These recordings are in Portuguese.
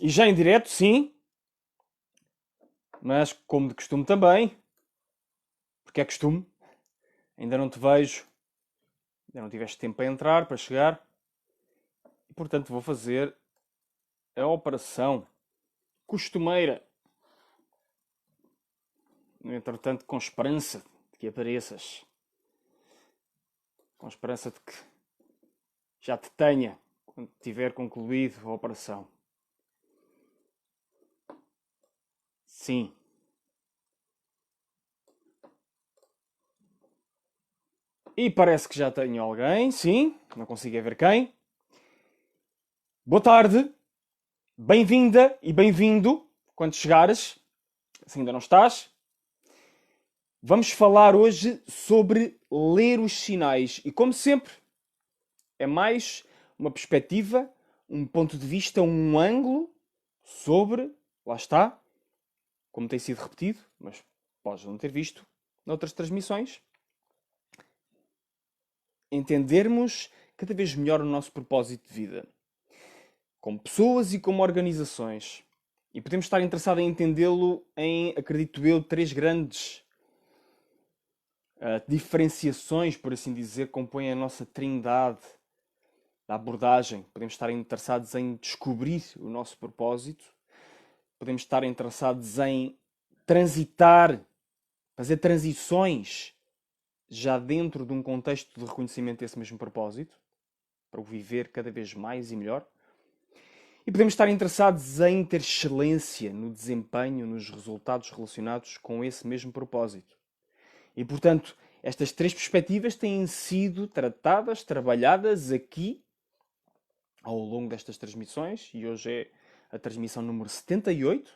E já em direto, sim, mas como de costume também, porque é costume, ainda não te vejo, ainda não tiveste tempo para entrar, para chegar, e portanto vou fazer a operação costumeira. No entretanto, com esperança de que apareças, com esperança de que já te tenha quando tiver concluído a operação. Sim. E parece que já tenho alguém, sim, não consigo ver quem. Boa tarde, bem-vinda e bem-vindo, quando chegares, se ainda não estás. Vamos falar hoje sobre ler os sinais. E como sempre, é mais uma perspectiva, um ponto de vista, um ângulo sobre, lá está, como tem sido repetido, mas podes não ter visto noutras transmissões, entendermos cada vez melhor o nosso propósito de vida, como pessoas e como organizações. E podemos estar interessados em entendê-lo em, acredito eu, três grandes diferenciações, por assim dizer, que compõem a nossa trindade da abordagem. Podemos estar interessados em descobrir o nosso propósito, podemos estar interessados em transitar, fazer transições já dentro de um contexto de reconhecimento desse mesmo propósito, para o viver cada vez mais e melhor. E podemos estar interessados em ter excelência no desempenho, nos resultados relacionados com esse mesmo propósito. E, portanto, estas três perspectivas têm sido tratadas, trabalhadas aqui ao longo destas transmissões, e hoje é a transmissão número 78,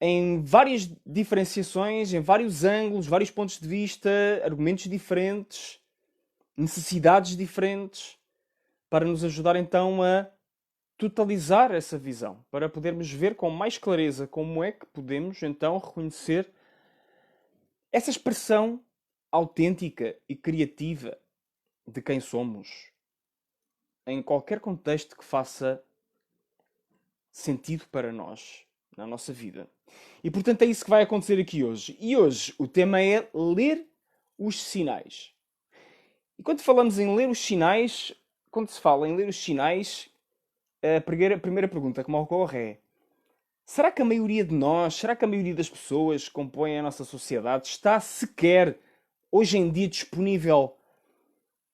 em várias diferenciações, em vários ângulos, vários pontos de vista, argumentos diferentes, necessidades diferentes, para nos ajudar então a totalizar essa visão, para podermos ver com mais clareza como é que podemos então reconhecer essa expressão autêntica e criativa de quem somos, em qualquer contexto que faça sentido para nós, na nossa vida. E portanto é isso que vai acontecer aqui hoje. E hoje o tema é ler os sinais. E quando falamos em ler os sinais, quando se fala em ler os sinais, a primeira pergunta que me ocorre é: será que a maioria de nós, será que a maioria das pessoas que compõem a nossa sociedade está sequer hoje em dia disponível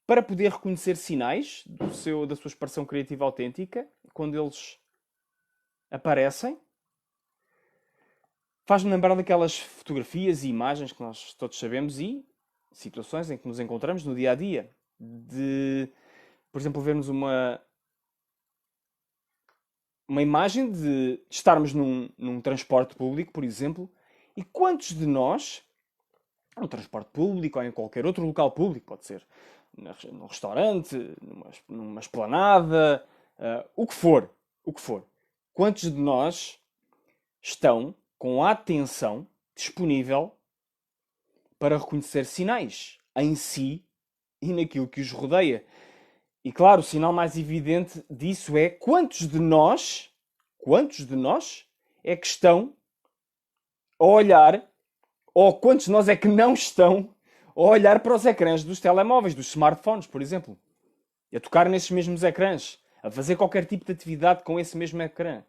para poder reconhecer sinais da sua expressão criativa autêntica quando eles aparecem? Faz-me lembrar daquelas fotografias e imagens que nós todos sabemos e situações em que nos encontramos no dia a dia. De, por exemplo, vermos uma imagem de estarmos num transporte público, por exemplo, e quantos de nós, no transporte público ou em qualquer outro local público, pode ser num restaurante, numa esplanada, o que for, quantos de nós estão com a atenção disponível para reconhecer sinais em si e naquilo que os rodeia? E claro, o sinal mais evidente disso é quantos de nós é que estão a olhar, ou quantos de nós é que não estão a olhar para os ecrãs dos telemóveis, dos smartphones, por exemplo, e a tocar nesses mesmos ecrãs, a fazer qualquer tipo de atividade com esse mesmo ecrã.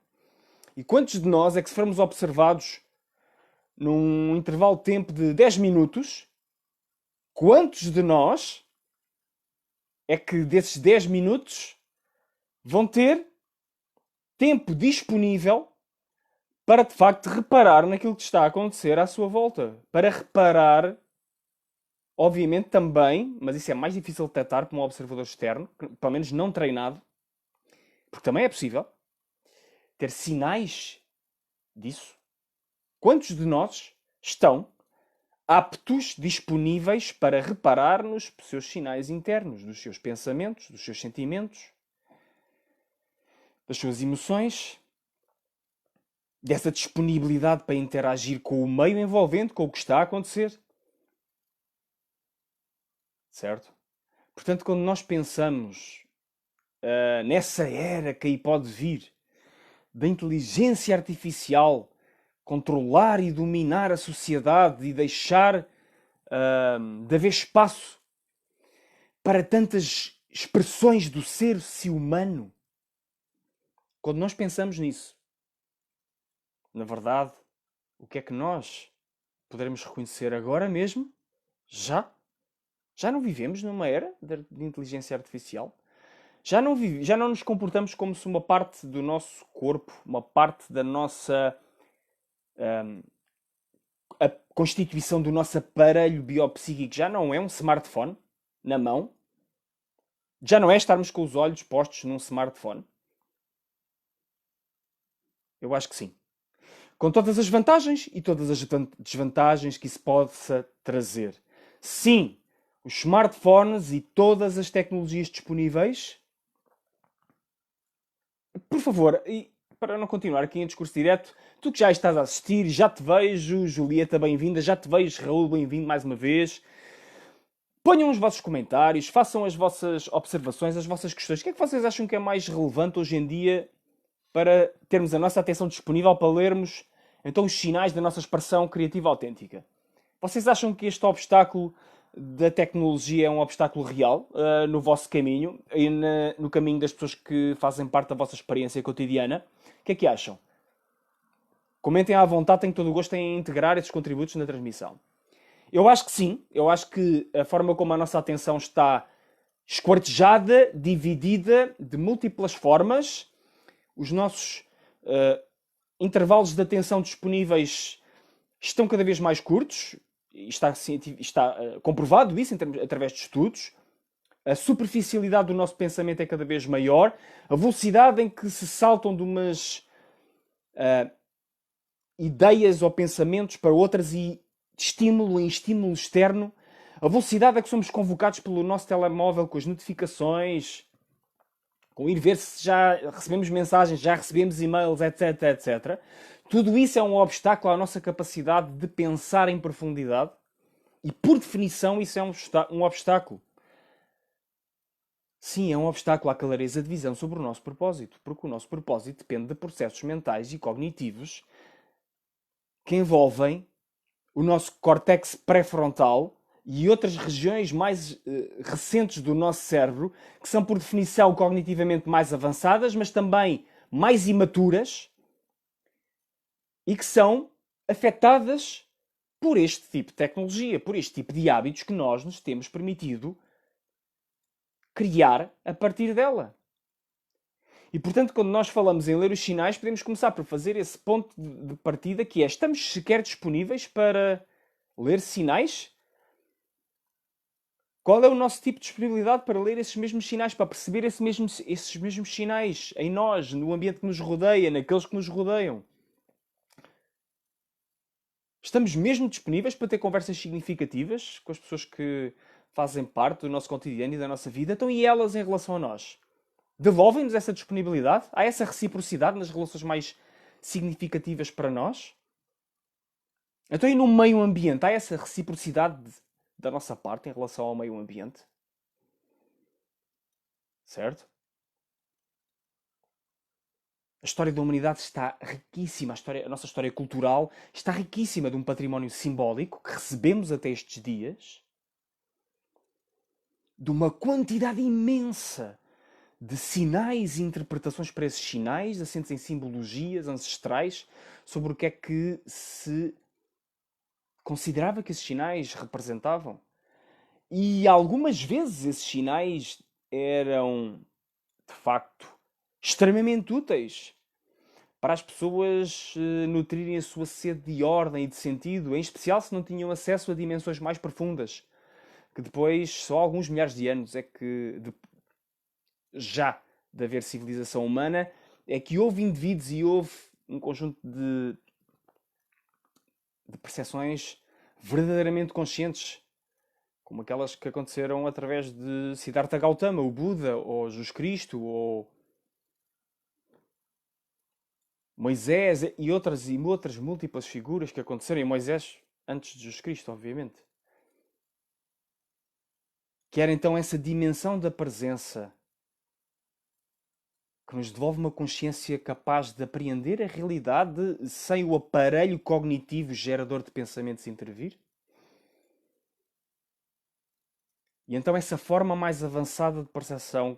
E quantos de nós é que, se formos observados num intervalo de tempo de 10 minutos, quantos de nós é que desses 10 minutos vão ter tempo disponível para de facto reparar naquilo que está a acontecer à sua volta? Para reparar, obviamente também, mas isso é mais difícil de detectar como um observador externo, pelo menos não treinado, porque também é possível ter sinais disso. Quantos de nós estão aptos, disponíveis para reparar nos seus sinais internos, dos seus pensamentos, dos seus sentimentos, das suas emoções, dessa disponibilidade para interagir com o meio envolvente, com o que está a acontecer? Certo? Portanto, quando nós pensamos nessa era que aí pode vir, da inteligência artificial controlar e dominar a sociedade e deixar de haver espaço para tantas expressões do ser-se humano. Quando nós pensamos nisso, na verdade, o que é que nós poderemos reconhecer agora mesmo? Já não vivemos numa era de inteligência artificial? Já não nos comportamos como se uma parte do nosso corpo, uma parte da nossa a constituição do nosso aparelho biopsíquico já não é um smartphone na mão? Já não é estarmos com os olhos postos num smartphone? Eu acho que sim. Com todas as vantagens e todas as desvantagens que isso possa trazer. Sim, os smartphones e todas as tecnologias disponíveis. Por favor, e para não continuar aqui em discurso direto, tu que já estás a assistir, já te vejo, Julieta, bem-vinda, já te vejo, Raul, bem-vindo mais uma vez. Ponham os vossos comentários, façam as vossas observações, as vossas questões. O que é que vocês acham que é mais relevante hoje em dia para termos a nossa atenção disponível para lermos então os sinais da nossa expressão criativa autêntica? Vocês acham que este obstáculo da tecnologia é um obstáculo real no vosso caminho e no caminho das pessoas que fazem parte da vossa experiência cotidiana? O que é que acham? Comentem à vontade, tenho todo o gosto em integrar esses contributos na transmissão. Eu acho que sim, eu acho que a forma como a nossa atenção está esquartejada, dividida de múltiplas formas, os nossos intervalos de atenção disponíveis estão cada vez mais curtos, está comprovado isso através de estudos, a superficialidade do nosso pensamento é cada vez maior, a velocidade em que se saltam de umas ideias ou pensamentos para outras e de estímulo em estímulo externo, a velocidade a que somos convocados pelo nosso telemóvel com as notificações, com ir ver se já recebemos mensagens, já recebemos e-mails, etc, etc. Tudo isso é um obstáculo à nossa capacidade de pensar em profundidade e, por definição, isso é um obstáculo. Sim, é um obstáculo à clareza de visão sobre o nosso propósito, porque o nosso propósito depende de processos mentais e cognitivos que envolvem o nosso córtex pré-frontal e outras regiões mais recentes do nosso cérebro, que são, por definição, cognitivamente mais avançadas, mas também mais imaturas e que são afetadas por este tipo de tecnologia, por este tipo de hábitos que nós nos temos permitido criar a partir dela. E, portanto, quando nós falamos em ler os sinais, podemos começar por fazer esse ponto de partida que é: estamos sequer disponíveis para ler sinais? Qual é o nosso tipo de disponibilidade para ler esses mesmos sinais, para perceber esses mesmos sinais em nós, no ambiente que nos rodeia, naqueles que nos rodeiam? Estamos mesmo disponíveis para ter conversas significativas com as pessoas que fazem parte do nosso cotidiano e da nossa vida? Então, e elas em relação a nós? Devolvem-nos essa disponibilidade? Há essa reciprocidade nas relações mais significativas para nós? Então, e no meio ambiente, há essa reciprocidade da nossa parte em relação ao meio ambiente? Certo? A história da humanidade está riquíssima, a nossa história cultural está riquíssima de um património simbólico que recebemos até estes dias, de uma quantidade imensa de sinais e interpretações para esses sinais, assentes em simbologias ancestrais, sobre o que é que se considerava que esses sinais representavam. E algumas vezes esses sinais eram, de facto, extremamente úteis para as pessoas nutrirem a sua sede de ordem e de sentido, em especial se não tinham acesso a dimensões mais profundas, que depois, só há alguns milhares de anos, é que, já de haver civilização humana, é que houve indivíduos e houve um conjunto de percepções verdadeiramente conscientes, como aquelas que aconteceram através de Siddhartha Gautama, o Buda, ou Jesus Cristo, ou Moisés e outras múltiplas figuras que aconteceram. E Moisés antes de Jesus Cristo, obviamente. Que era então essa dimensão da presença que nos devolve uma consciência capaz de apreender a realidade sem o aparelho cognitivo gerador de pensamentos intervir? E então essa forma mais avançada de percepção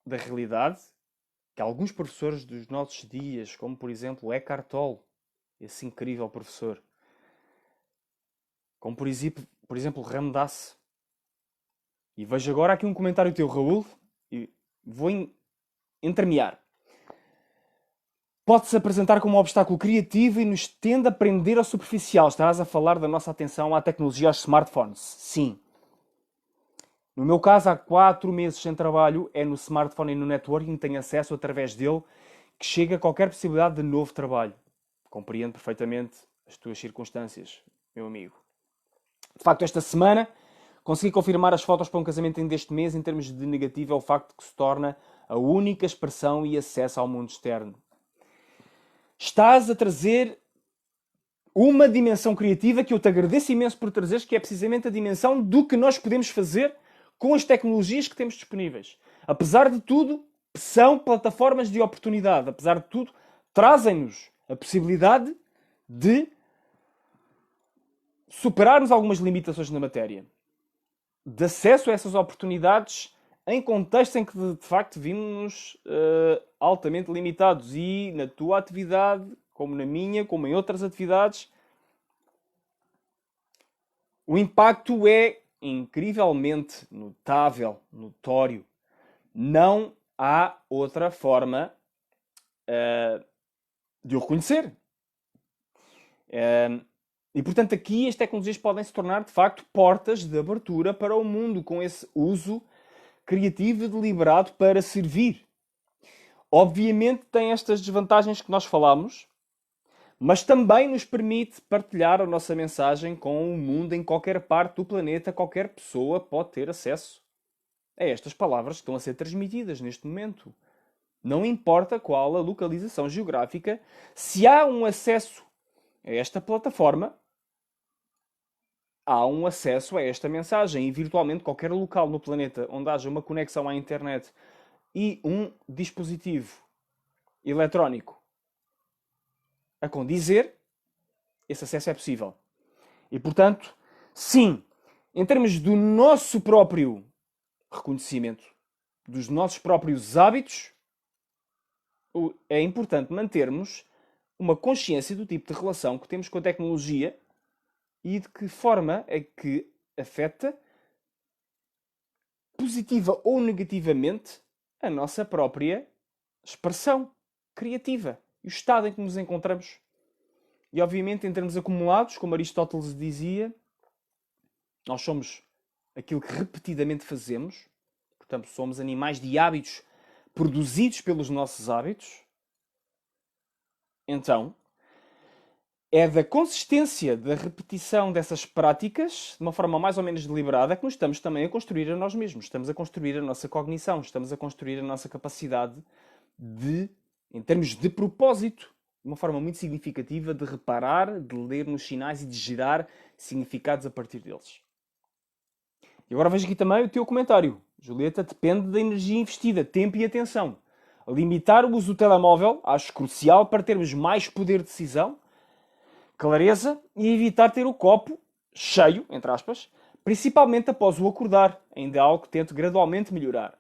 da realidade, que alguns professores dos nossos dias, como por exemplo Eckhart Tolle, esse incrível professor, como por exemplo Ram Dass, e vejo agora aqui um comentário teu, Raul, e vou entremear. Pode-se apresentar como um obstáculo criativo e nos tende a prender ao superficial. Estarás a falar da nossa atenção à tecnologia, aos smartphones. Sim. No meu caso, há 4 meses sem trabalho, é no smartphone e no networking que tenho acesso através dele que chega a qualquer possibilidade de novo trabalho. Compreendo perfeitamente as tuas circunstâncias, meu amigo. De facto, esta semana consegui confirmar as fotos para um casamento ainda este mês. Em termos de negativo, é o facto de que se torna a única expressão e acesso ao mundo externo. Estás a trazer uma dimensão criativa que eu te agradeço imenso por trazeres, que é precisamente a dimensão do que nós podemos fazer com as tecnologias que temos disponíveis. Apesar de tudo, são plataformas de oportunidade. Apesar de tudo, trazem-nos a possibilidade de superarmos algumas limitações na matéria. De acesso a essas oportunidades em contextos em que de facto vimos altamente limitados. E na tua atividade, como na minha, como em outras atividades, o impacto é incrivelmente notável, notório. Não há outra forma de o reconhecer. E, portanto, aqui as tecnologias podem se tornar, de facto, portas de abertura para o mundo, com esse uso criativo e deliberado para servir. Obviamente tem estas desvantagens que nós falamos, mas também nos permite partilhar a nossa mensagem com o mundo em qualquer parte do planeta. Qualquer pessoa pode ter acesso a estas palavras que estão a ser transmitidas neste momento. Não importa qual a localização geográfica, se há um acesso a esta plataforma, há um acesso a esta mensagem. E virtualmente qualquer local no planeta onde haja uma conexão à internet e um dispositivo eletrónico a condizer, esse acesso é possível. E, portanto, sim, em termos do nosso próprio reconhecimento, dos nossos próprios hábitos, é importante mantermos uma consciência do tipo de relação que temos com a tecnologia e de que forma é que afeta, positiva ou negativamente, a nossa própria expressão criativa e o estado em que nos encontramos. E, obviamente, em termos acumulados, como Aristóteles dizia, nós somos aquilo que repetidamente fazemos. Portanto, somos animais de hábitos produzidos pelos nossos hábitos. Então, é da consistência da repetição dessas práticas, de uma forma mais ou menos deliberada, que nos estamos também a construir a nós mesmos. Estamos a construir a nossa cognição, estamos a construir a nossa capacidade de, em termos de propósito, de uma forma muito significativa, de reparar, de ler nos sinais e de gerar significados a partir deles. E agora vejo aqui também o teu comentário. Julieta, depende da energia investida, tempo e atenção. Limitar o uso do telemóvel acho crucial para termos mais poder de decisão, clareza e evitar ter o copo cheio, entre aspas, principalmente após o acordar. Ainda é algo que tento gradualmente melhorar.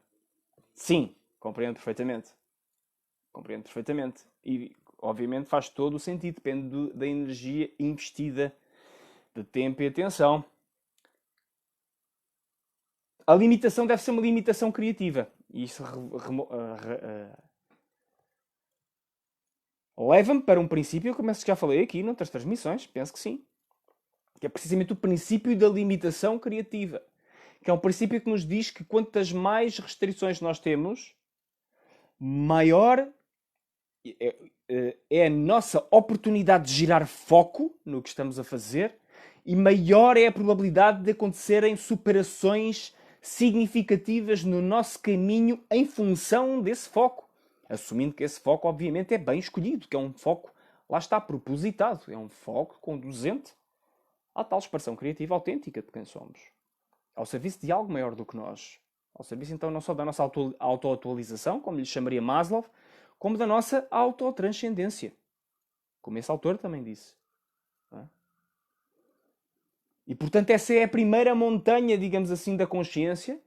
Sim, compreendo perfeitamente. Compreendo perfeitamente. E, obviamente, faz todo o sentido. Depende da energia investida, de tempo e atenção. A limitação deve ser uma limitação criativa. E isso leva-me para um princípio, como já falei aqui noutras transmissões, penso que sim, que é precisamente o princípio da limitação criativa, que é um princípio que nos diz que quantas mais restrições nós temos, maior é a nossa oportunidade de gerar foco no que estamos a fazer e maior é a probabilidade de acontecerem superações significativas no nosso caminho em função desse foco. Assumindo que esse foco, obviamente, é bem escolhido, que é um foco, lá está, propositado. É um foco conduzente à tal expressão criativa autêntica de quem somos. Ao serviço de algo maior do que nós. Ao serviço, então, não só da nossa autoatualização, como lhe chamaria Maslow, como da nossa autotranscendência. Como esse autor também disse. Não é? E, portanto, essa é a primeira montanha, digamos assim, da consciência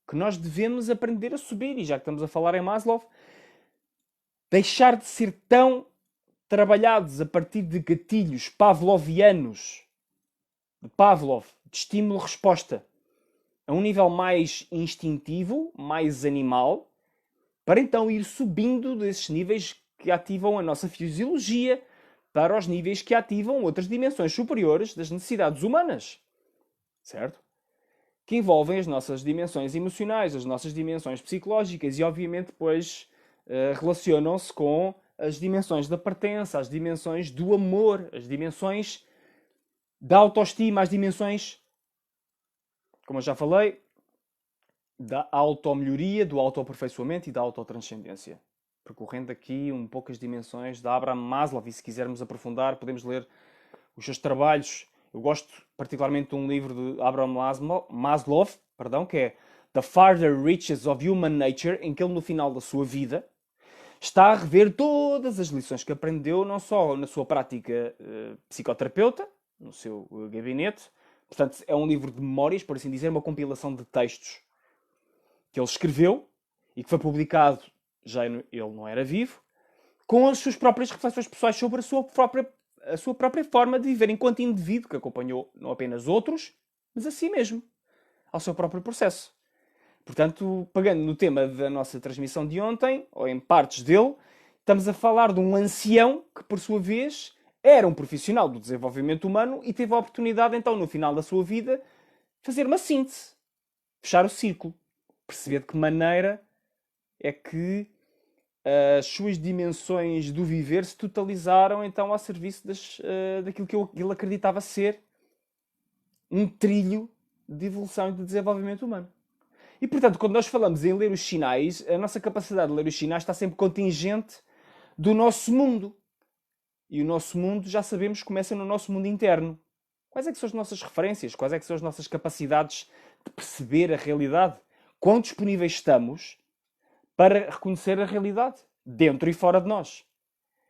que nós devemos aprender a subir. E já que estamos a falar em Maslow, deixar de ser tão trabalhados a partir de gatilhos pavlovianos, de Pavlov, de estímulo-resposta, a um nível mais instintivo, mais animal, para então ir subindo desses níveis que ativam a nossa fisiologia para os níveis que ativam outras dimensões superiores das necessidades humanas. Certo? Que envolvem as nossas dimensões emocionais, as nossas dimensões psicológicas e, obviamente, depois relacionam-se com as dimensões da pertença, as dimensões do amor, as dimensões da autoestima, as dimensões, como eu já falei, da automelhoria, do autoaperfeiçoamento e da autotranscendência. Percorrendo aqui um pouco as dimensões da Abraham Maslow, e se quisermos aprofundar, podemos ler os seus trabalhos. Eu gosto particularmente de um livro de Abraham Maslow, que é The Farther Reaches of Human Nature, em que ele, no final da sua vida, está a rever todas as lições que aprendeu, não só na sua prática psicoterapeuta, no seu gabinete. Portanto, é um livro de memórias, por assim dizer, uma compilação de textos que ele escreveu e que foi publicado, já ele não era vivo, com as suas próprias reflexões pessoais sobre a sua própria forma de viver enquanto indivíduo, que acompanhou não apenas outros, mas a si mesmo, ao seu próprio processo. Portanto, pegando no tema da nossa transmissão de ontem, ou em partes dele, estamos a falar de um ancião que, por sua vez, era um profissional do desenvolvimento humano e teve a oportunidade, então, no final da sua vida, fazer uma síntese, fechar o círculo, perceber de que maneira é que as suas dimensões do viver se totalizaram, então, ao serviço daquilo que ele acreditava ser um trilho de evolução e de desenvolvimento humano. E, portanto, quando nós falamos em ler os sinais, a nossa capacidade de ler os sinais está sempre contingente do nosso mundo. E o nosso mundo, já sabemos, começa no nosso mundo interno. Quais é que são as nossas referências? Quais é que são as nossas capacidades de perceber a realidade? Quão disponíveis estamos para reconhecer a realidade, dentro e fora de nós?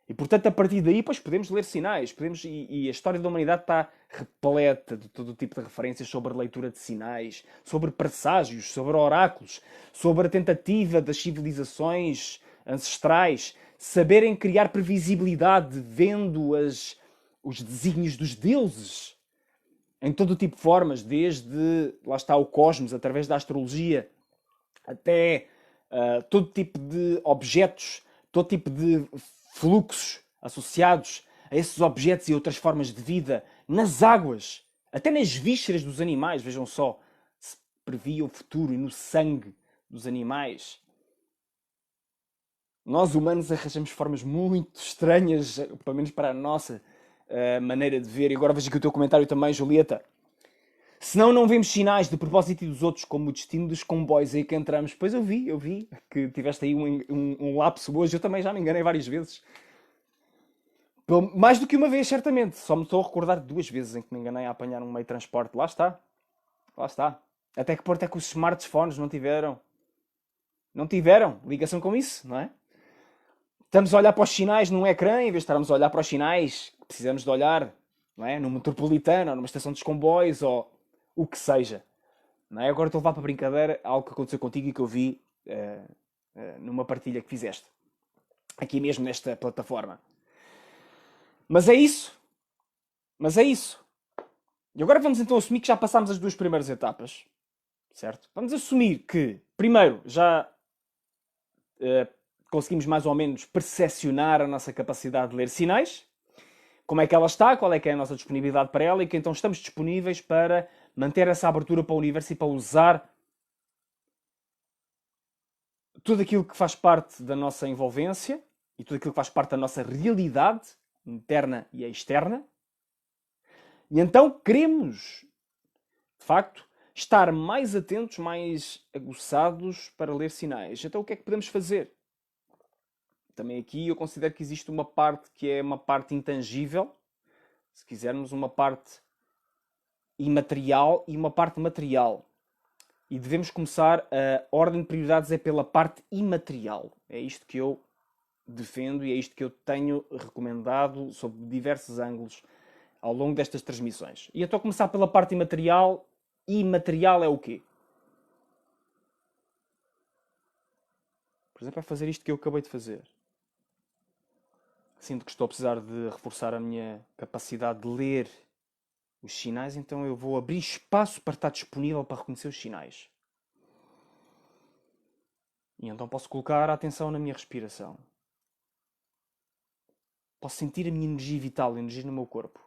E, portanto, a partir daí, pois, podemos ler sinais. E a história da humanidade está repleta de todo o tipo de referências sobre a leitura de sinais, sobre presságios, sobre oráculos, sobre a tentativa das civilizações ancestrais saberem criar previsibilidade vendo os desígnios dos deuses em todo o tipo de formas, desde, lá está, o cosmos, através da astrologia, até todo tipo de objetos, todo tipo de fluxos associados a esses objetos e outras formas de vida, nas águas, até nas vísceras dos animais. Vejam só, se previa o futuro e no sangue dos animais. Nós, humanos, arranjamos formas muito estranhas, pelo menos para a nossa maneira de ver. E agora vejo aqui o teu comentário também, Julieta. Senão não vemos sinais de propósito dos outros, como o destino dos comboios aí que entramos. Pois eu vi que tiveste aí um lapso hoje. Eu também já me enganei várias vezes. Mais do que uma vez, certamente. Só me estou a recordar de 2 vezes em que me enganei a apanhar um meio de transporte. Lá está. Até que ponto é que os smartphones não tiveram? Não tiveram ligação com isso, não é? Estamos a olhar para os sinais num ecrã, em vez de estarmos a olhar para os sinais que precisamos de olhar, não é? Num metropolitano, ou numa estação dos comboios, ou o que seja. Não é? Agora estou a levar para brincadeira algo que aconteceu contigo e que eu vi numa partilha que fizeste. Aqui mesmo nesta plataforma. Mas é isso. E agora vamos então assumir que já passámos as 2 primeiras etapas. Certo? Vamos assumir que, primeiro, já conseguimos mais ou menos percepcionar a nossa capacidade de ler sinais. Como é que ela está, qual é que é a nossa disponibilidade para ela e que então estamos disponíveis para manter essa abertura para o universo e para usar tudo aquilo que faz parte da nossa envolvência e tudo aquilo que faz parte da nossa realidade interna e externa. E então queremos, de facto, estar mais atentos, mais aguçados para ler sinais. Então o que é que podemos fazer? Também aqui eu considero que existe uma parte que é uma parte intangível, se quisermos, uma parte imaterial e uma parte material. E devemos começar, a ordem de prioridades é pela parte imaterial. É isto que eu defendo e é isto que eu tenho recomendado sob diversos ângulos ao longo destas transmissões. E eu estou a começar pela parte imaterial. Imaterial é o quê? Por exemplo, é fazer isto que eu acabei de fazer. Sinto que estou a precisar de reforçar a minha capacidade de ler os sinais, então eu vou abrir espaço para estar disponível para reconhecer os sinais. E então posso colocar a atenção na minha respiração. Posso sentir a minha energia vital, a energia no meu corpo.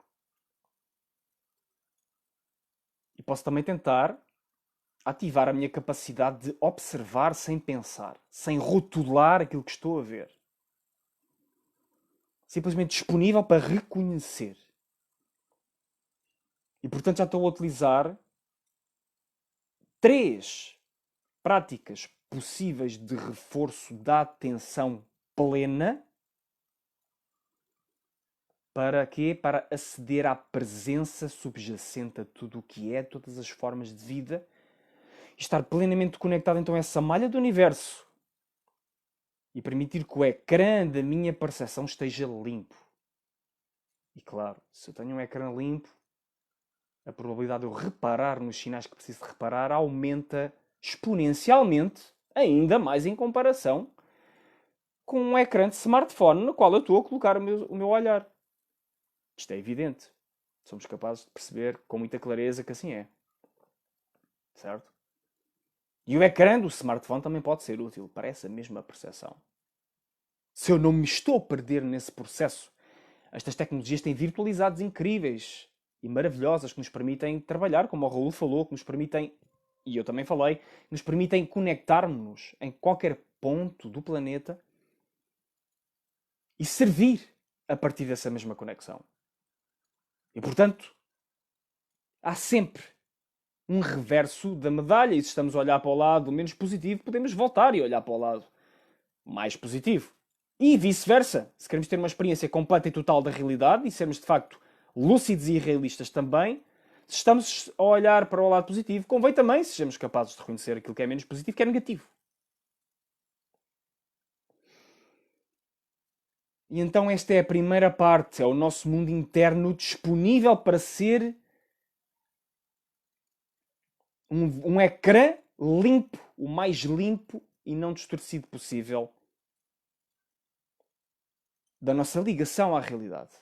E posso também tentar ativar a minha capacidade de observar sem pensar, sem rotular aquilo que estou a ver. Simplesmente disponível para reconhecer. E portanto já estou a utilizar 3 práticas possíveis de reforço da atenção plena. Para quê? Para aceder à presença subjacente a tudo o que é, todas as formas de vida, e estar plenamente conectado então a essa malha do universo e permitir que o ecrã da minha percepção esteja limpo. E claro, se eu tenho um ecrã limpo, a probabilidade de eu reparar nos sinais que preciso de reparar aumenta exponencialmente, ainda mais em comparação com um ecrã de smartphone no qual eu estou a colocar o meu olhar. Isto é evidente. Somos capazes de perceber com muita clareza que assim é. Certo? E o ecrã do smartphone também pode ser útil para essa mesma percepção. Se eu não me estou a perder nesse processo, estas tecnologias têm virtualizados incríveis e maravilhosas que nos permitem trabalhar, como o Raul falou, que nos permitem, e eu também falei, que nos permitem conectar-nos em qualquer ponto do planeta e servir a partir dessa mesma conexão. E, portanto, há sempre um reverso da medalha. E se estamos a olhar para o lado menos positivo, podemos voltar e olhar para o lado mais positivo. E vice-versa. Se queremos ter uma experiência completa e total da realidade e sermos, de facto, lúcidos e realistas também, se estamos a olhar para o lado positivo, convém também sejamos capazes de reconhecer aquilo que é menos positivo, que é negativo. E então esta é a primeira parte, é o nosso mundo interno disponível para ser um ecrã limpo, o mais limpo e não distorcido possível da nossa ligação à realidade.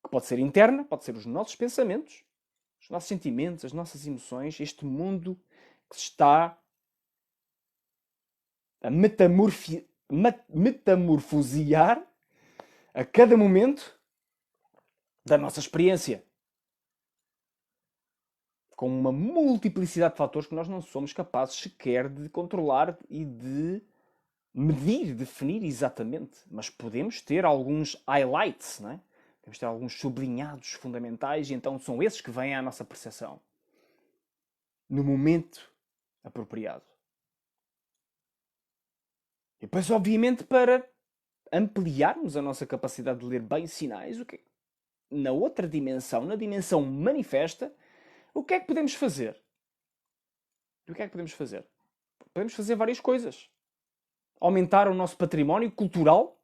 Que pode ser interna, pode ser os nossos pensamentos, os nossos sentimentos, as nossas emoções, este mundo que se está a metamorfosear a cada momento da nossa experiência. Com uma multiplicidade de fatores que nós não somos capazes sequer de controlar e de medir, definir exatamente. Mas podemos ter alguns highlights, não é? Podemos ter alguns sublinhados fundamentais e então são esses que vêm à nossa percepção. No momento apropriado. E depois, obviamente, para ampliarmos a nossa capacidade de ler bem sinais, o que na outra dimensão, na dimensão manifesta, o que é que podemos fazer? E o que é que podemos fazer? Podemos fazer várias coisas. Aumentar o nosso património cultural,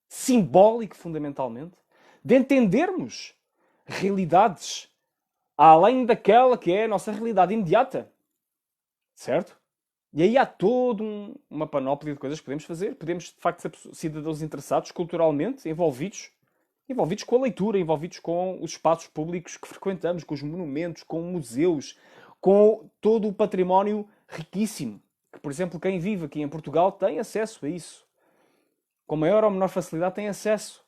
simbólico fundamentalmente, de entendermos realidades além daquela que é a nossa realidade imediata. Certo? E aí há toda uma panóplia de coisas que podemos fazer. Podemos, de facto, ser cidadãos interessados culturalmente, envolvidos com a leitura, envolvidos com os espaços públicos que frequentamos, com os monumentos, com museus, com todo o património riquíssimo. Que, por exemplo, quem vive aqui em Portugal tem acesso a isso. Com maior ou menor facilidade tem acesso.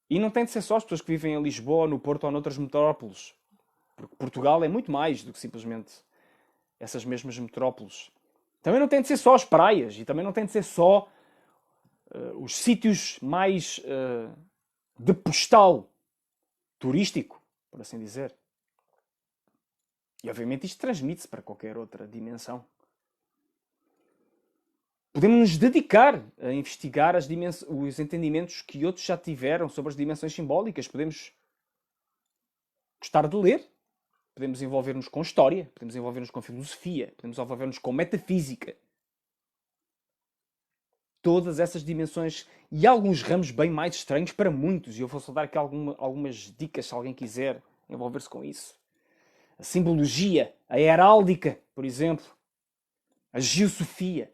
E não tem de ser só as pessoas que vivem em Lisboa, no Porto ou noutras metrópoles. Porque Portugal é muito mais do que simplesmente essas mesmas metrópoles. Também não tem de ser só as praias e também não tem de ser só os sítios mais de postal turístico, por assim dizer. E obviamente isto transmite-se para qualquer outra dimensão. Podemos nos dedicar a investigar os entendimentos que outros já tiveram sobre as dimensões simbólicas. Podemos gostar de ler. Podemos envolver-nos com história, podemos envolver-nos com filosofia, podemos envolver-nos com metafísica. todas essas dimensões e alguns ramos bem mais estranhos para muitos. E eu vou só dar aqui algumas dicas se alguém quiser envolver-se com isso. A simbologia, a heráldica, por exemplo, a geosofia,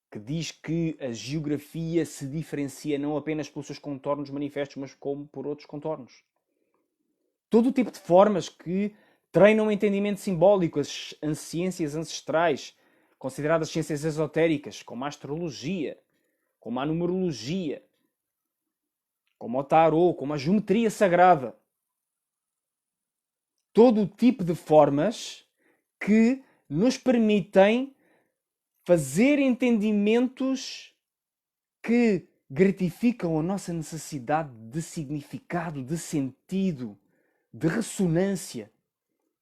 que diz que a geografia se diferencia não apenas pelos seus contornos manifestos, mas como por outros contornos. Todo o tipo de formas que treinam o entendimento simbólico, as ciências ancestrais, consideradas ciências esotéricas, como a astrologia, como a numerologia, como o tarô, como a geometria sagrada. Todo o tipo de formas que nos permitem fazer entendimentos que gratificam a nossa necessidade de significado, de sentido, de ressonância.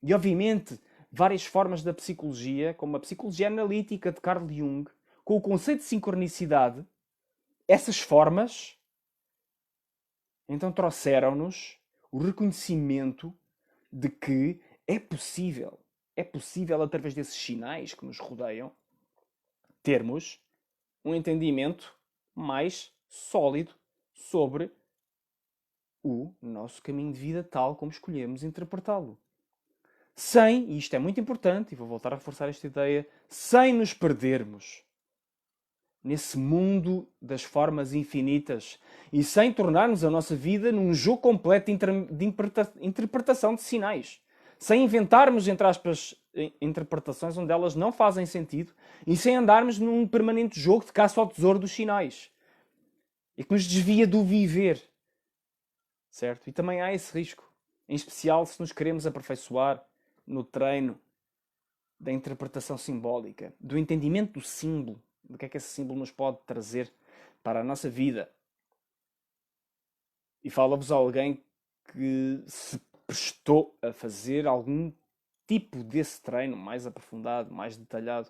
E, obviamente, várias formas da psicologia, como a psicologia analítica de Carl Jung, com o conceito de sincronicidade, essas formas, então, trouxeram-nos o reconhecimento de que é possível, através desses sinais que nos rodeiam, termos um entendimento mais sólido sobre o nosso caminho de vida tal como escolhemos interpretá-lo. Sem, e isto é muito importante, e vou voltar a reforçar esta ideia, sem nos perdermos nesse mundo das formas infinitas e sem tornarmos a nossa vida num jogo completo de interpretação de sinais. Sem inventarmos, entre aspas, interpretações onde elas não fazem sentido e sem andarmos num permanente jogo de caça ao tesouro dos sinais. E que nos desvia do viver. Certo? E também há esse risco. Em especial se nos queremos aperfeiçoar no treino da interpretação simbólica, do entendimento do símbolo, do que é que esse símbolo nos pode trazer para a nossa vida. E fala-vos alguém que se prestou a fazer algum tipo desse treino mais aprofundado, mais detalhado,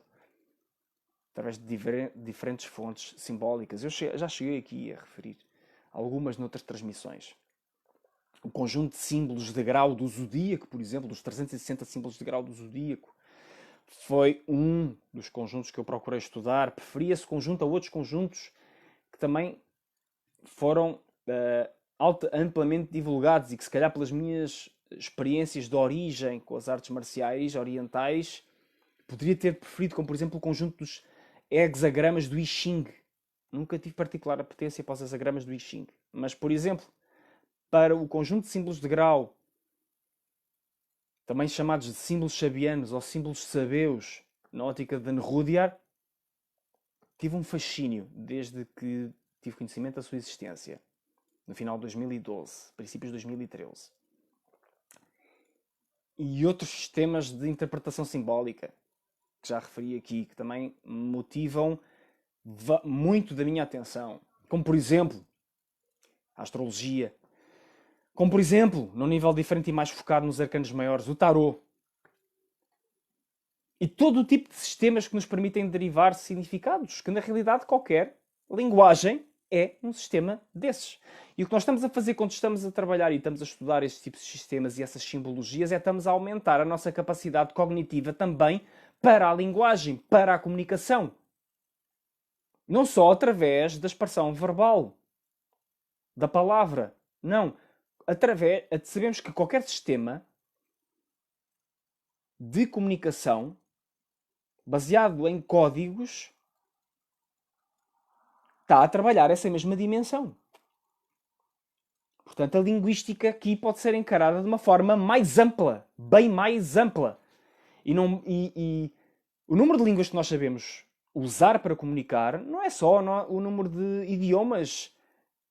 através de diferentes fontes simbólicas. Eu já cheguei aqui a referir algumas noutras transmissões. O conjunto de símbolos de grau do zodíaco, por exemplo, dos 360 símbolos de grau do zodíaco, foi um dos conjuntos que eu procurei estudar. Preferi esse conjunto a outros conjuntos que também foram amplamente divulgados e que, se calhar, pelas minhas experiências de origem com as artes marciais orientais, poderia ter preferido, como por exemplo o conjunto dos hexagramas do I Ching. Nunca tive particular apetência para os hexagramas do I Ching. Mas, por exemplo, para o conjunto de símbolos de grau, também chamados de símbolos sabianos ou símbolos sabeus, na ótica de Nerudiar, tive um fascínio desde que tive conhecimento da sua existência, no final de 2012, princípios de 2013. E outros sistemas de interpretação simbólica, que já referi aqui, que também motivam muito da minha atenção. Como, por exemplo, a astrologia. Como, por exemplo, num nível diferente e mais focado nos arcanos maiores, o tarô. E todo o tipo de sistemas que nos permitem derivar significados, que na realidade qualquer linguagem é um sistema desses. E o que nós estamos a fazer quando estamos a trabalhar e estamos a estudar estes tipos de sistemas e essas simbologias é estamos a aumentar a nossa capacidade cognitiva também para a linguagem, para a comunicação. Não só através da expressão verbal, da palavra. Não. Sabemos que qualquer sistema de comunicação baseado em códigos está a trabalhar essa mesma dimensão. Portanto, a linguística aqui pode ser encarada de uma forma mais ampla, bem mais ampla. E o número de línguas que nós sabemos usar para comunicar não é só o número de idiomas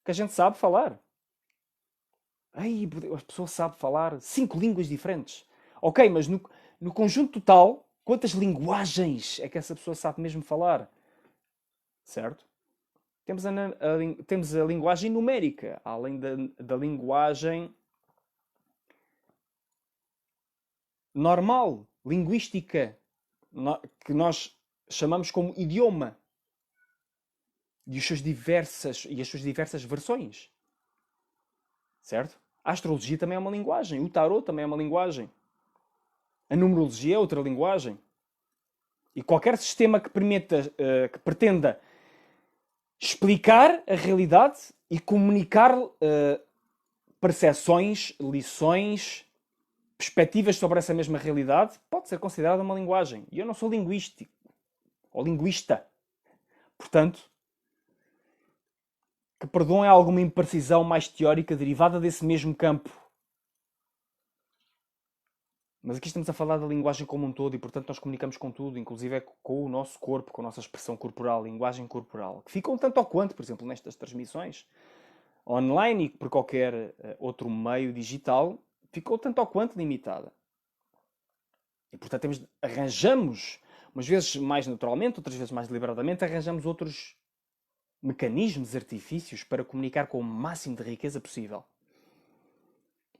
que a gente sabe falar. A pessoa sabe falar 5 línguas diferentes. Ok, mas no conjunto total, quantas linguagens é que essa pessoa sabe mesmo falar? Certo? Temos a linguagem numérica, além da linguagem normal, linguística, que nós chamamos como idioma. E as suas diversas versões. Certo? A astrologia também é uma linguagem. O tarot também é uma linguagem. A numerologia é outra linguagem. E qualquer sistema que pretenda explicar a realidade e comunicar percepções, lições, perspectivas sobre essa mesma realidade pode ser considerada uma linguagem. E eu não sou linguístico ou linguista. Portanto, que perdoem alguma imprecisão mais teórica derivada desse mesmo campo. Mas aqui estamos a falar da linguagem como um todo e, portanto, nós comunicamos com tudo, inclusive com o nosso corpo, com a nossa expressão corporal, linguagem corporal, que fica um tanto ou quanto, por exemplo, nestas transmissões online e por qualquer outro meio digital, ficou tanto ou quanto limitada. E, portanto, arranjamos, umas vezes mais naturalmente, outras vezes mais deliberadamente, arranjamos outros mecanismos, artifícios para comunicar com o máximo de riqueza possível.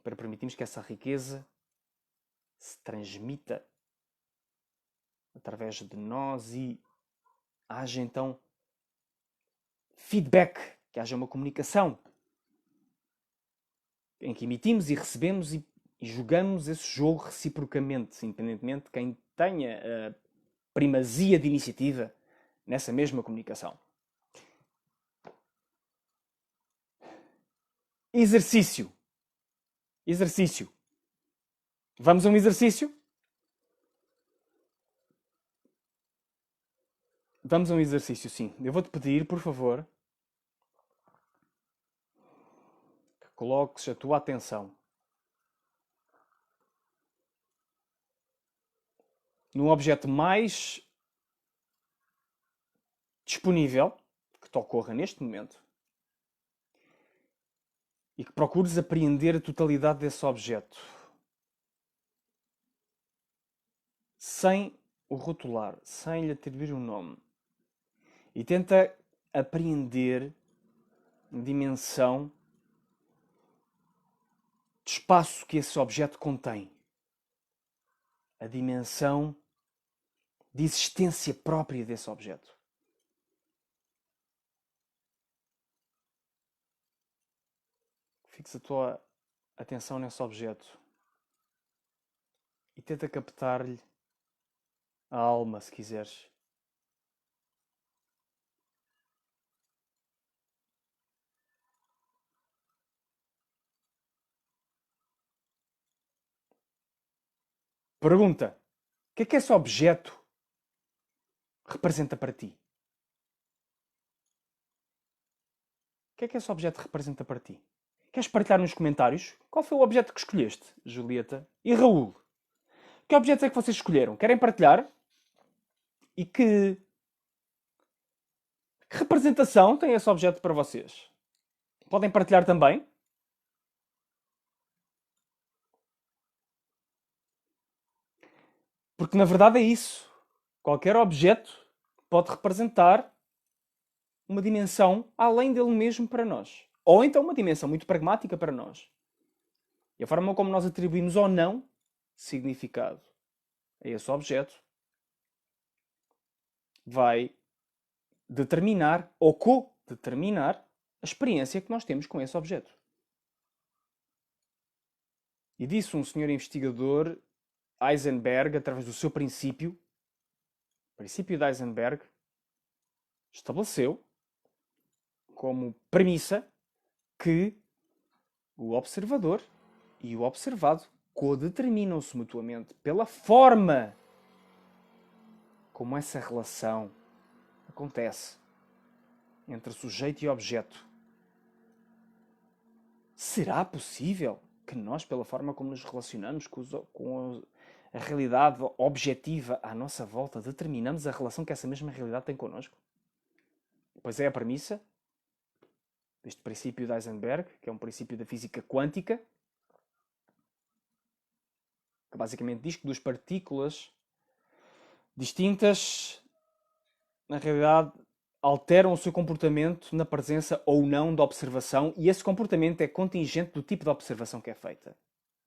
Para permitirmos que essa riqueza se transmita através de nós e haja então feedback, que haja uma comunicação em que emitimos e recebemos e jogamos esse jogo reciprocamente, independentemente de quem tenha a primazia de iniciativa nessa mesma comunicação. Exercício. Exercício. Vamos a um exercício? Vamos a um exercício, sim. Eu vou-te pedir, por favor, que coloques a tua atenção num objeto mais disponível que te ocorra neste momento e que procures apreender a totalidade desse objeto sem o rotular, sem lhe atribuir um nome. E tenta apreender a dimensão de espaço que esse objeto contém. A dimensão de existência própria desse objeto. Fixa a tua atenção nesse objeto e tenta captar-lhe a alma, se quiseres. Pergunta: o que é que esse objeto representa para ti? O que é que esse objeto representa para ti? Queres partilhar nos comentários qual foi o objeto que escolheste, Julieta e Raul? Que objetos é que vocês escolheram? Querem partilhar? E que representação tem esse objeto para vocês? Podem partilhar também? Porque na verdade é isso. Qualquer objeto pode representar uma dimensão além dele mesmo para nós. Ou então uma dimensão muito pragmática para nós. E a forma como nós atribuímos ou não significado a esse objeto vai determinar ou co-determinar a experiência que nós temos com esse objeto. E disse um senhor investigador, Heisenberg, através do seu princípio, o princípio de Heisenberg, estabeleceu como premissa que o observador e o observado co-determinam-se mutuamente pela forma como essa relação acontece entre sujeito e objeto. Será possível que nós, pela forma como nos relacionamos com a realidade objetiva à nossa volta, determinamos a relação que essa mesma realidade tem connosco? Pois é a premissa deste princípio de Heisenberg, que é um princípio da física quântica, que basicamente diz que duas partículas distintas, na realidade, alteram o seu comportamento na presença ou não da observação, e esse comportamento é contingente do tipo de observação que é feita.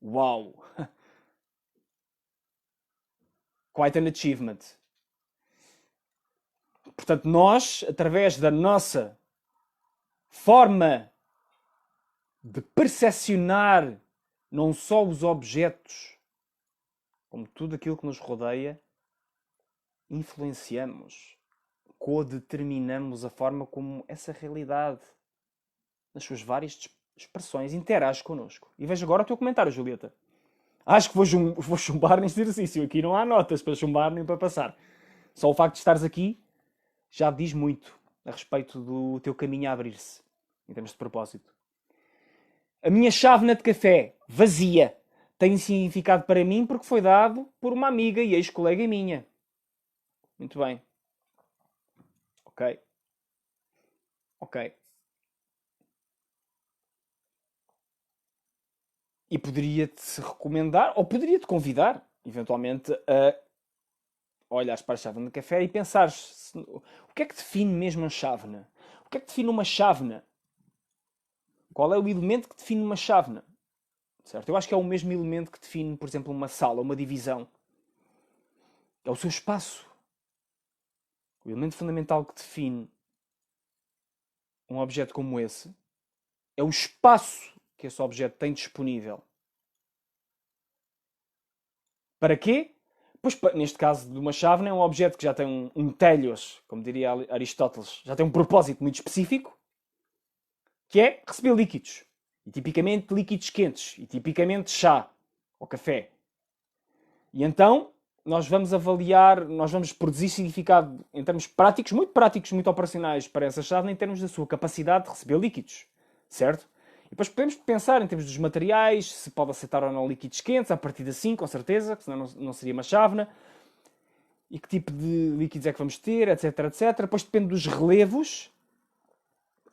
Uau! Quite an achievement. Portanto, nós, através da nossa forma de percepcionar não só os objetos, como tudo aquilo que nos rodeia, influenciamos codeterminamos a forma como essa realidade, nas suas várias expressões, interage connosco. E veja agora o teu comentário, Julieta. Acho que vou chumbar neste exercício. Aqui não há notas para chumbar nem para passar. Só o facto de estares aqui já diz muito a respeito do teu caminho a abrir-se, em termos de propósito. A minha chávena de café, vazia, tem significado para mim porque foi dado por uma amiga e ex-colega minha. Muito bem. Ok. Ok. E poderia-te recomendar, ou poderia-te convidar, eventualmente, a olhares para a chávena de café e pensares o que é que define mesmo a chávena? O que é que define uma chávena? Qual é o elemento que define uma chávena? Certo? Eu acho que é o mesmo elemento que define, por exemplo, uma sala, uma divisão. É o seu espaço. O elemento fundamental que define um objeto como esse é o espaço que esse objeto tem disponível. Para quê? Pois, neste caso de uma chávena, é um objeto que já tem um télios, como diria Aristóteles, já tem um propósito muito específico, que é receber líquidos. E tipicamente líquidos quentes. E tipicamente chá ou café. E então nós vamos avaliar, nós vamos produzir significado em termos práticos, muito operacionais para essa chávena, em termos da sua capacidade de receber líquidos. Certo? E depois podemos pensar em termos dos materiais, se pode aceitar ou não líquidos quentes, a partir de assim, com certeza, que senão não seria uma chávena. E que tipo de líquidos é que vamos ter, etc, etc. Depois depende dos relevos,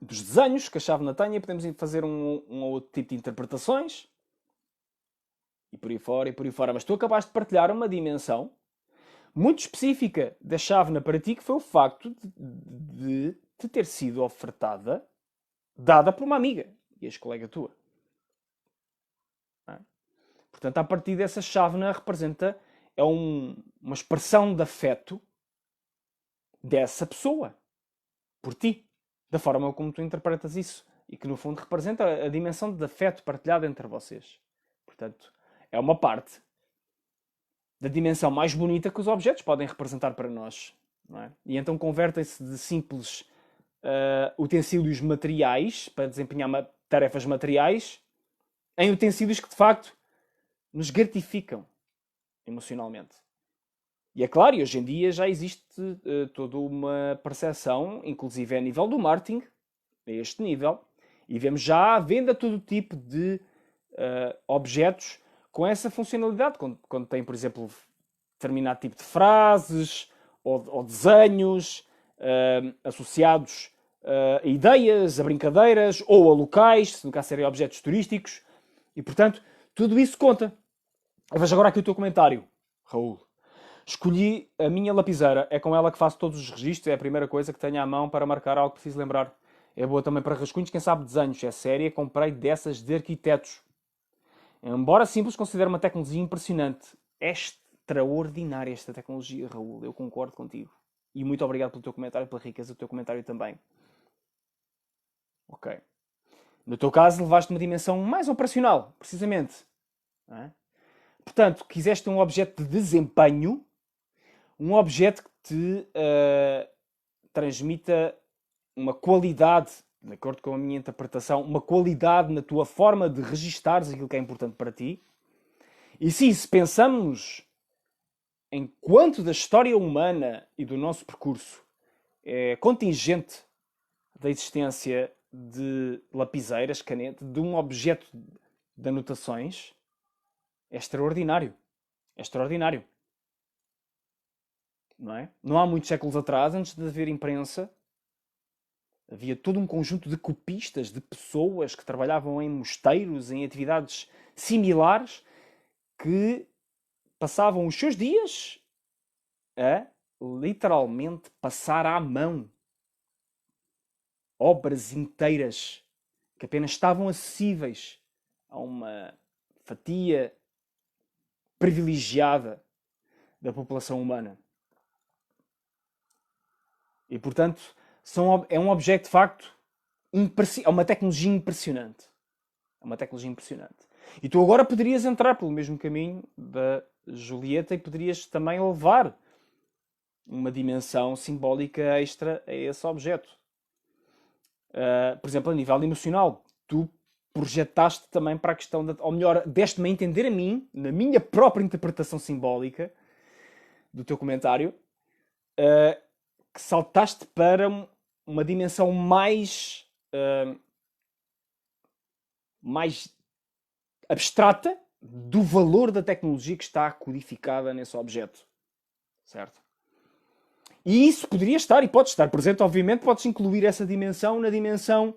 dos desenhos que a chávena tenha, e podemos fazer um ou outro tipo de interpretações. E por aí fora, e por aí fora. Mas tu acabaste de partilhar uma dimensão muito específica da chávena para ti, que foi o facto de te ter sido ofertada, dada por uma amiga e ex-colega tua. É? Portanto, a partir dessa chávena representa, é uma expressão de afeto dessa pessoa, por ti, da forma como tu interpretas isso, e que no fundo representa a dimensão de afeto partilhado entre vocês. Portanto, é uma parte da dimensão mais bonita que os objetos podem representar para nós. Não é? E então convertem-se de simples utensílios materiais, para desempenhar tarefas materiais, em utensílios que de facto nos gratificam emocionalmente. E é claro, hoje em dia já existe toda uma percepção, inclusive a nível do marketing, a este nível, e vemos já à venda todo tipo de objetos com essa funcionalidade, quando tem, por exemplo, determinado tipo de frases ou desenhos associados a ideias, a brincadeiras ou a locais, se no caso serem objetos turísticos, e portanto, tudo isso conta. Eu vejo agora aqui o teu comentário, Raul. Escolhi a minha lapiseira, é com ela que faço todos os registros, é a primeira coisa que tenho à mão para marcar algo que preciso lembrar. É boa também para rascunhos, quem sabe desenhos, é séria, comprei dessas de arquitetos. Embora simples, considero uma tecnologia impressionante. É extraordinária esta tecnologia, Raul, eu concordo contigo. E muito obrigado pelo teu comentário, pela riqueza do teu comentário também. Ok. No teu caso, levaste uma dimensão mais operacional, precisamente. Não é? Portanto, quiseste um objeto de desempenho, um objeto que te transmita uma qualidade, de acordo com a minha interpretação, uma qualidade na tua forma de registares aquilo que é importante para ti. E sim, se pensamos em quanto da história humana e do nosso percurso é contingente da existência de lapiseiras, caneta, de um objeto de anotações, é extraordinário. É extraordinário. Não é? Não há muitos séculos atrás, antes de haver imprensa, havia todo um conjunto de copistas, de pessoas que trabalhavam em mosteiros, em atividades similares, que passavam os seus dias a literalmente passar à mão obras inteiras que apenas estavam acessíveis a uma fatia privilegiada da população humana. E, portanto, é um objeto, de facto, é uma tecnologia impressionante. É uma tecnologia impressionante. E tu agora poderias entrar pelo mesmo caminho da Julieta e poderias também levar uma dimensão simbólica extra a esse objeto. Por exemplo, a nível emocional, tu projetaste também para a questão, ou melhor, deste-me a entender a mim, na minha própria interpretação simbólica do teu comentário, que saltaste para uma dimensão mais abstrata do valor da tecnologia que está codificada nesse objeto. Certo? E isso poderia estar e pode estar presente, obviamente, podes incluir essa dimensão na dimensão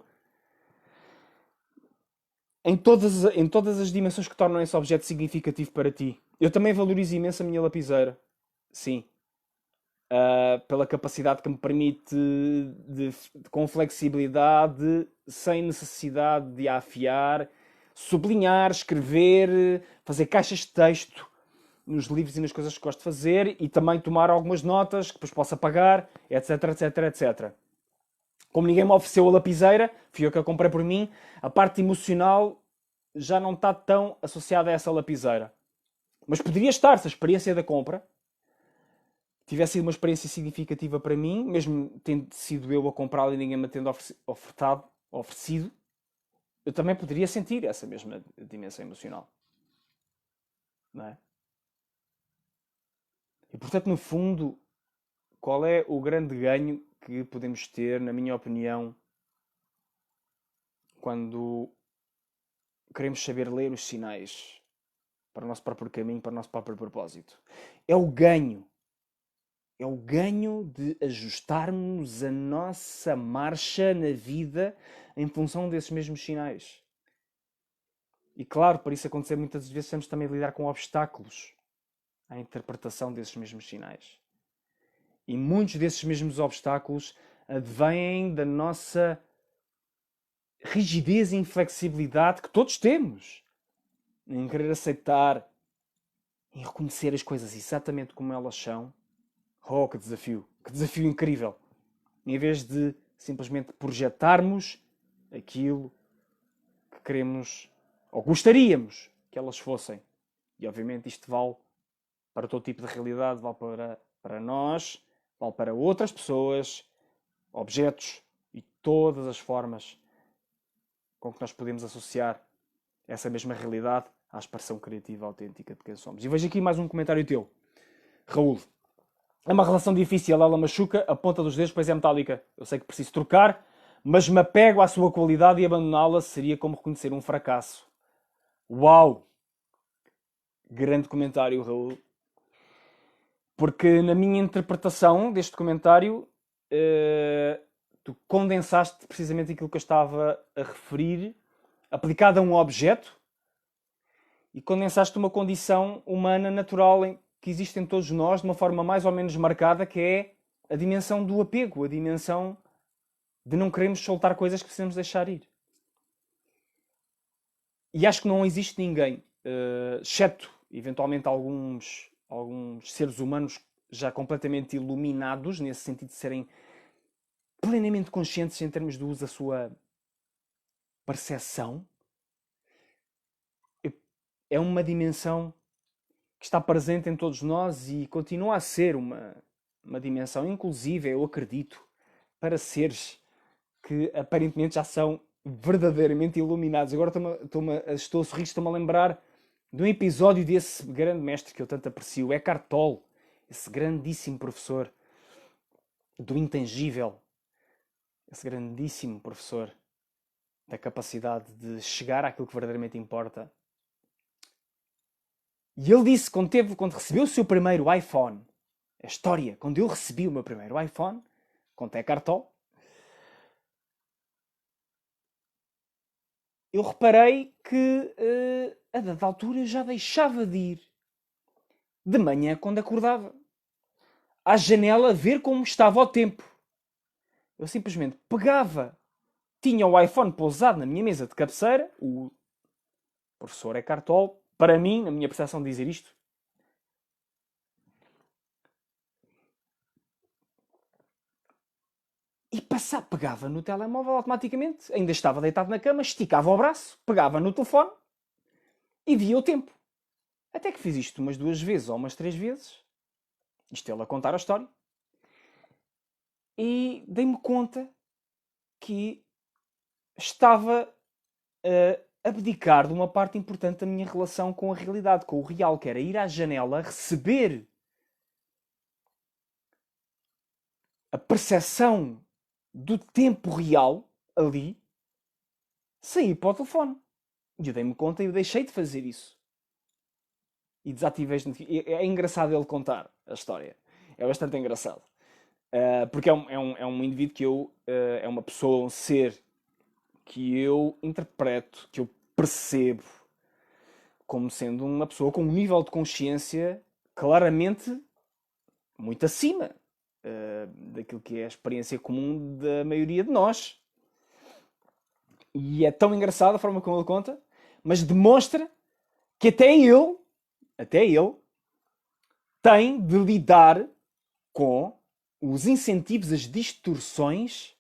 em todas as dimensões que tornam esse objeto significativo para ti. Eu também valorizo imenso a minha lapiseira. Sim. Pela capacidade que me permite, com flexibilidade, sem necessidade de a afiar, sublinhar, escrever, fazer caixas de texto nos livros e nas coisas que gosto de fazer e também tomar algumas notas que depois posso apagar, etc, etc, etc. Como ninguém me ofereceu a lapiseira, fui eu que a comprei por mim, a parte emocional já não está tão associada a essa lapiseira. Mas poderia estar, se a experiência da compra tivesse sido uma experiência significativa para mim, mesmo tendo sido eu a comprá-la e ninguém me tendo oferecido, eu também poderia sentir essa mesma dimensão emocional. Não é? E, portanto, no fundo, qual é o grande ganho que podemos ter, na minha opinião, quando queremos saber ler os sinais para o nosso próprio caminho, para o nosso próprio propósito? É o ganho. É o ganho de ajustarmos a nossa marcha na vida em função desses mesmos sinais. E claro, para isso acontecer muitas vezes temos também de lidar com obstáculos à interpretação desses mesmos sinais. E muitos desses mesmos obstáculos advêm da nossa rigidez e inflexibilidade que todos temos em querer aceitar, em reconhecer as coisas exatamente como elas são. Oh, que desafio! Que desafio incrível! Em vez de simplesmente projetarmos aquilo que queremos ou gostaríamos que elas fossem. E obviamente isto vale para todo tipo de realidade, vale para nós, vale para outras pessoas, objetos e todas as formas com que nós podemos associar essa mesma realidade à expressão criativa autêntica de quem somos. E vejo aqui mais um comentário teu. Raul. É uma relação difícil, ela machuca, a ponta dos dedos, pois é metálica. Eu sei que preciso trocar, mas me apego à sua qualidade e abandoná-la seria como reconhecer um fracasso. Uau! Grande comentário, Raul. Porque na minha interpretação deste comentário, tu condensaste precisamente aquilo que eu estava a referir, aplicado a um objeto, e condensaste uma condição humana natural que existe em todos nós, de uma forma mais ou menos marcada, que é a dimensão do apego, a dimensão de não queremos soltar coisas que precisamos deixar ir. E acho que não existe ninguém, exceto eventualmente alguns seres humanos já completamente iluminados, nesse sentido de serem plenamente conscientes em termos do uso da sua percepção. É uma dimensão que está presente em todos nós e continua a ser uma dimensão, inclusive, eu acredito, para seres que aparentemente já são verdadeiramente iluminados. Agora estou a sorrir, estou-me a lembrar de um episódio desse grande mestre que eu tanto aprecio, Eckhart Tolle, esse grandíssimo professor do intangível, esse grandíssimo professor da capacidade de chegar àquilo que verdadeiramente importa. E ele disse, quando recebeu o seu primeiro iPhone, a história, quando eu recebi o meu primeiro iPhone, conta Eckhart Tolle, eu reparei que a dada altura já deixava de ir de manhã quando acordava à janela a ver como estava o tempo. Eu simplesmente pegava, tinha o iPhone pousado na minha mesa de cabeceira, o professor Eckhart Tolle, para mim, na minha percepção de dizer isto, e pegava no telemóvel automaticamente, ainda estava deitado na cama, esticava o braço, pegava no telefone e via o tempo. Até que fiz isto umas 2 vezes ou umas 3 vezes, isto ele a contar a história, e dei-me conta que estava a abdicar de uma parte importante da minha relação com a realidade, com o real, que era ir à janela, receber a percepção do tempo real ali, sair para o telefone. E eu dei-me conta e eu deixei de fazer isso. E desativei as notificações. É engraçado ele contar a história. É bastante engraçado. Porque é um indivíduo que eu... é uma pessoa, um ser que eu interpreto, que eu percebo como sendo uma pessoa com um nível de consciência claramente muito acima daquilo que é a experiência comum da maioria de nós. E é tão engraçado a forma como ele conta, mas demonstra que até ele tem de lidar com os incentivos, as distorções,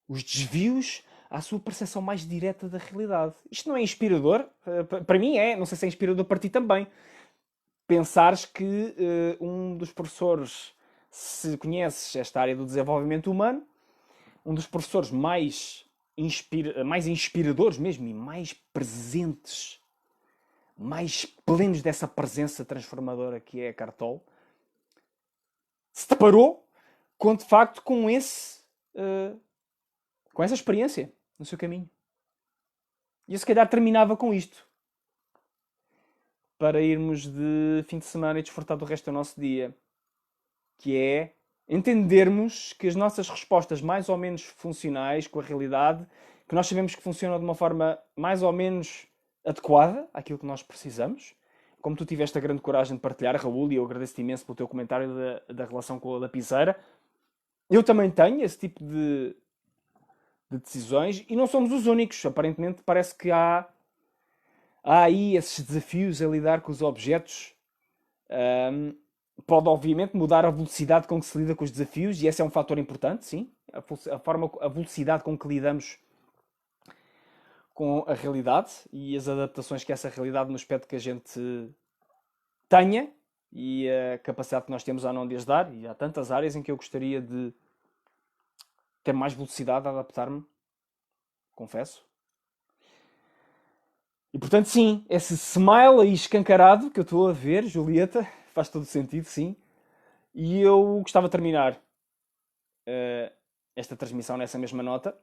os desvios à sua percepção mais direta da realidade. Isto não é inspirador? Para mim é, não sei se é inspirador para ti também. Pensares que um dos professores, se conheces esta área do desenvolvimento humano, um dos professores mais inspiradores mesmo e mais presentes, mais plenos dessa presença transformadora que é a Cartol, se deparou com, de facto, com essa experiência no seu caminho. E eu se calhar terminava com isto, para irmos de fim de semana e desfrutar do resto do nosso dia, que é entendermos que as nossas respostas mais ou menos funcionais com a realidade, que nós sabemos que funcionam de uma forma mais ou menos adequada àquilo que nós precisamos. Como tu tiveste a grande coragem de partilhar, Raul, e eu agradeço-te imenso pelo teu comentário da relação com a lapiseira, eu também tenho esse tipo de decisões e não somos os únicos. Aparentemente parece que há aí esses desafios a lidar com os objetos. Pode obviamente mudar a velocidade com que se lida com os desafios e esse é um fator importante, sim. A velocidade com que lidamos com a realidade e as adaptações que essa realidade nos pede que a gente tenha e a capacidade que nós temos a não lhes dar. E há tantas áreas em que eu gostaria de ter mais velocidade a adaptar-me, confesso. E portanto, sim, esse smile aí escancarado que eu estou a ver, Julieta, faz todo sentido, sim. E eu gostava de terminar esta transmissão nessa mesma nota,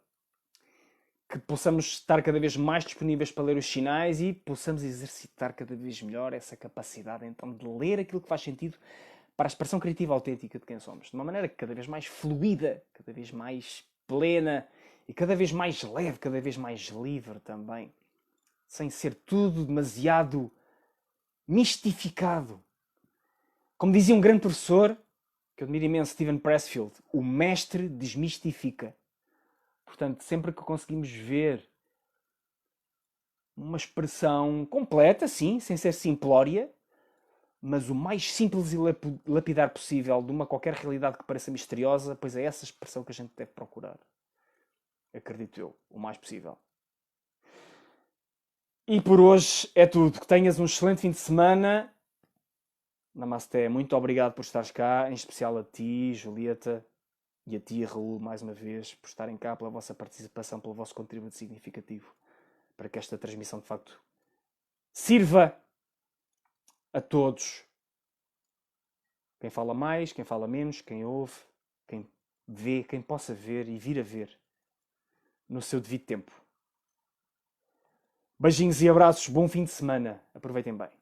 que possamos estar cada vez mais disponíveis para ler os sinais e possamos exercitar cada vez melhor essa capacidade então de ler aquilo que faz sentido para a expressão criativa autêntica de quem somos, de uma maneira cada vez mais fluida, cada vez mais plena e cada vez mais leve, cada vez mais livre também, sem ser tudo demasiado mistificado. Como dizia um grande professor, que eu admiro imenso, Steven Pressfield, o mestre desmistifica. Portanto, sempre que conseguimos ver uma expressão completa, sim, sem ser simplória, mas o mais simples e lapidar possível de uma qualquer realidade que pareça misteriosa, pois é essa expressão que a gente deve procurar. Acredito eu, o mais possível. E por hoje é tudo. Que tenhas um excelente fim de semana. Namasté, muito obrigado por estares cá, em especial a ti, Julieta, e a ti, Raul, mais uma vez, por estarem cá, pela vossa participação, pelo vosso contributo significativo, para que esta transmissão, de facto, sirva a todos. Quem fala mais, quem fala menos, quem ouve, quem vê, quem possa ver e vir a ver no seu devido tempo. Beijinhos e abraços, bom fim de semana. Aproveitem bem.